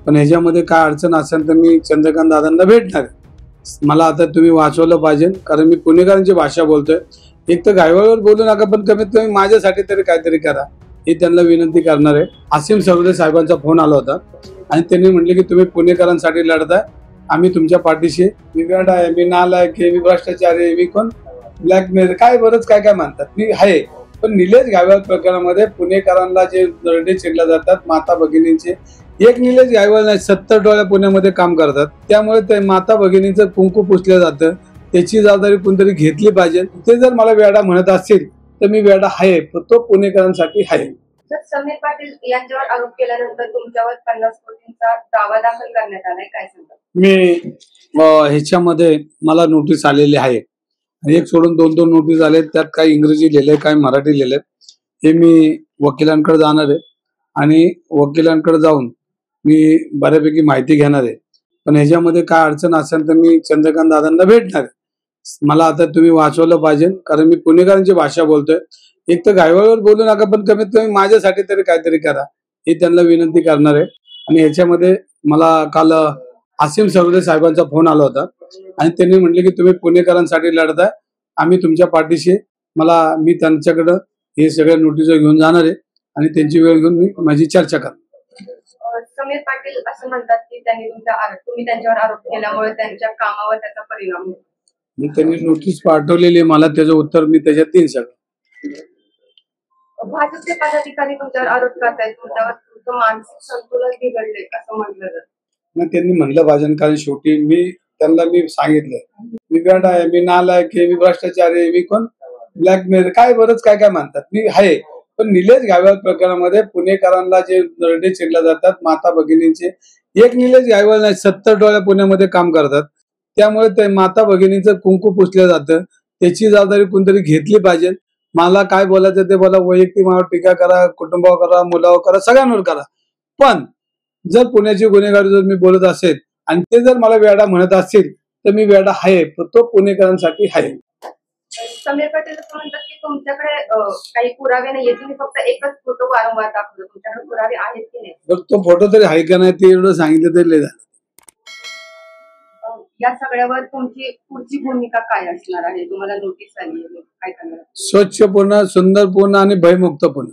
पण ह्याच्यामध्ये काय अडचण असेल तर मी चंद्रकांत दादांना भेटणार आहे। मला आता तुम्ही वाचवलं पाहिजे, कारण मी पुणेकरांची भाषा बोलतोय। एक तर गायवावर बोलू नका, पण कमीत कमी माझ्यासाठी तरी काहीतरी करा, ही त्यांना विनंती करणार आहे। असीम सरवदे साहेबांचा फोन आला होता आणि त्यांनी म्हटले की तुम्ही पुणेकरांसाठी लढताय, आम्ही तुमच्या पाठीशी आहे। मी वेडा आहे, मी नालायक आहे, मी भ्रष्टाचारी आहे, मी कोण ब्लॅकमेल काय बरंच काय काय म्हणतात, मी आहे। पण निलेश गायकवाड प्रकरणामध्ये पुणेकरांना जे दरडे चिरले जातात माता भगिनींचे, एक निलेश गायकवाड नाही 70 डोळ्या पुण्यामध्ये काम करतात, त्यामुळे ते माता भगिनींचं कुंकू पुसलं जातं, त्याची जबाबदारी कोणतरी घेतली पाहिजे। ते जर मला वेडा म्हणत असतील तर मी वेडा आहे, पण तो पुणेकरांसाठी आहे। समीर पाटील यांच्यावर आरोप केल्यानंतर तुमच्यावर 50 कोटींचा दावा दाखल करण्यात आलाय, काय सांगता? मी ह्याच्यामध्ये मला नोटीस आलेली आहे, एक सोडून 2 नोटीस आले, त्यात काही इंग्रजी लिहिले काही मराठी लिहिले। हे मी वकिलांकडे जाणार आहे आणि वकिलांकडे जाऊन मी बऱ्यापैकी माहिती घेणार आहे। पण ह्याच्यामध्ये काय अडचण असेल तर मी चंद्रकांत दादांना भेटणार आहे। मला आता तुम्ही वाचवलं पाहिजे, कारण मी पुणेकरांची भाषा बोलतोय। एक तर गायवावर बोलू नका, पण कमीत कमी माझ्यासाठी तरी काहीतरी करा, ही त्यांना विनंती करणार आहे। आणि ह्याच्यामध्ये मला काल असीम सरवदे साहेबांचा फोन आला होता आणि त्यांनी म्हटले की तुम्ही पुणेकरांसाठी लढताय, आम्ही तुमच्या पाठीशी आहे। मी त्यांच्याकडे हे सगळे नोटीस घेऊन जाणार आहे आणि त्यांची वेळ घेऊन मी माझी चर्चा करणार। समीर पाटील असं म्हणतात की तुम्ही त्यांच्यावर आरोप केल्यामुळे त्यांच्या कामावर त्याचा परिणाम होतो। मी त्यांनी नोटीस पाठवलेली, मला त्याचं उत्तर मी त्याच्यात देईन सगळं। भाजपचे पदाधिकारी तुमच्यावर आरोप करतायत, तुमच्यावर तुमचं मानसिक संतुलन बिघडले असं म्हटलं जातं। त्यांनी म्हणलं पाहिजे, कारण शेवटी मी सांगितलं मी वेडा आहे, मी नालायक आहे, मी भ्रष्टाचारी आहे, मी कोण ब्लॅकमेल काय बरंच काय काय म्हणतात, मी आहे। पण निलेश गायकवाड प्रकरणामध्ये पुणेकरांना जे दरडे चिरले जातात माता भगिनींचे, एक निलेश गायकवाड नाही 70 डोळ्या पुण्यामध्ये काम करतात, त्यामुळे ते माता भगिनींचं कुंकू पुसलं जातं, त्याची जबाबदारी कोणतरी घेतली पाहिजे। मला काय बोलायचं ते बोला, वैयक्तिक माझ्यावर टीका करा, कुटुंबावर करा, मुलावर करा, सगळ्यांवर करा, पण जर पुण्याची गुन्हेगारी जर मी बोलत असेल आणि ते जर मला वेडा म्हणत असतील तर मी वेडा आहे, पण तो पुणेकरांसाठी आहे। समीर पाटील असं म्हणतात की तुमच्याकडे काही पुरावे नाहीये, तुम्ही फक्त एकच फोटो वारंवार दाखवतो, तुमच्याकडे पुरावे आहेत की नाही? तो फोटो तरी आहे का नाही ते एवढं सांगितलं तरी झालं। या सगळ्यावर तुमची पुढची भूमिका काय असणार आहे? तुम्हाला नोटीस आली आहे, काय करणार? स्वच्छ पुणे, सुंदर पुणे आणि भयमुक्त पुणे।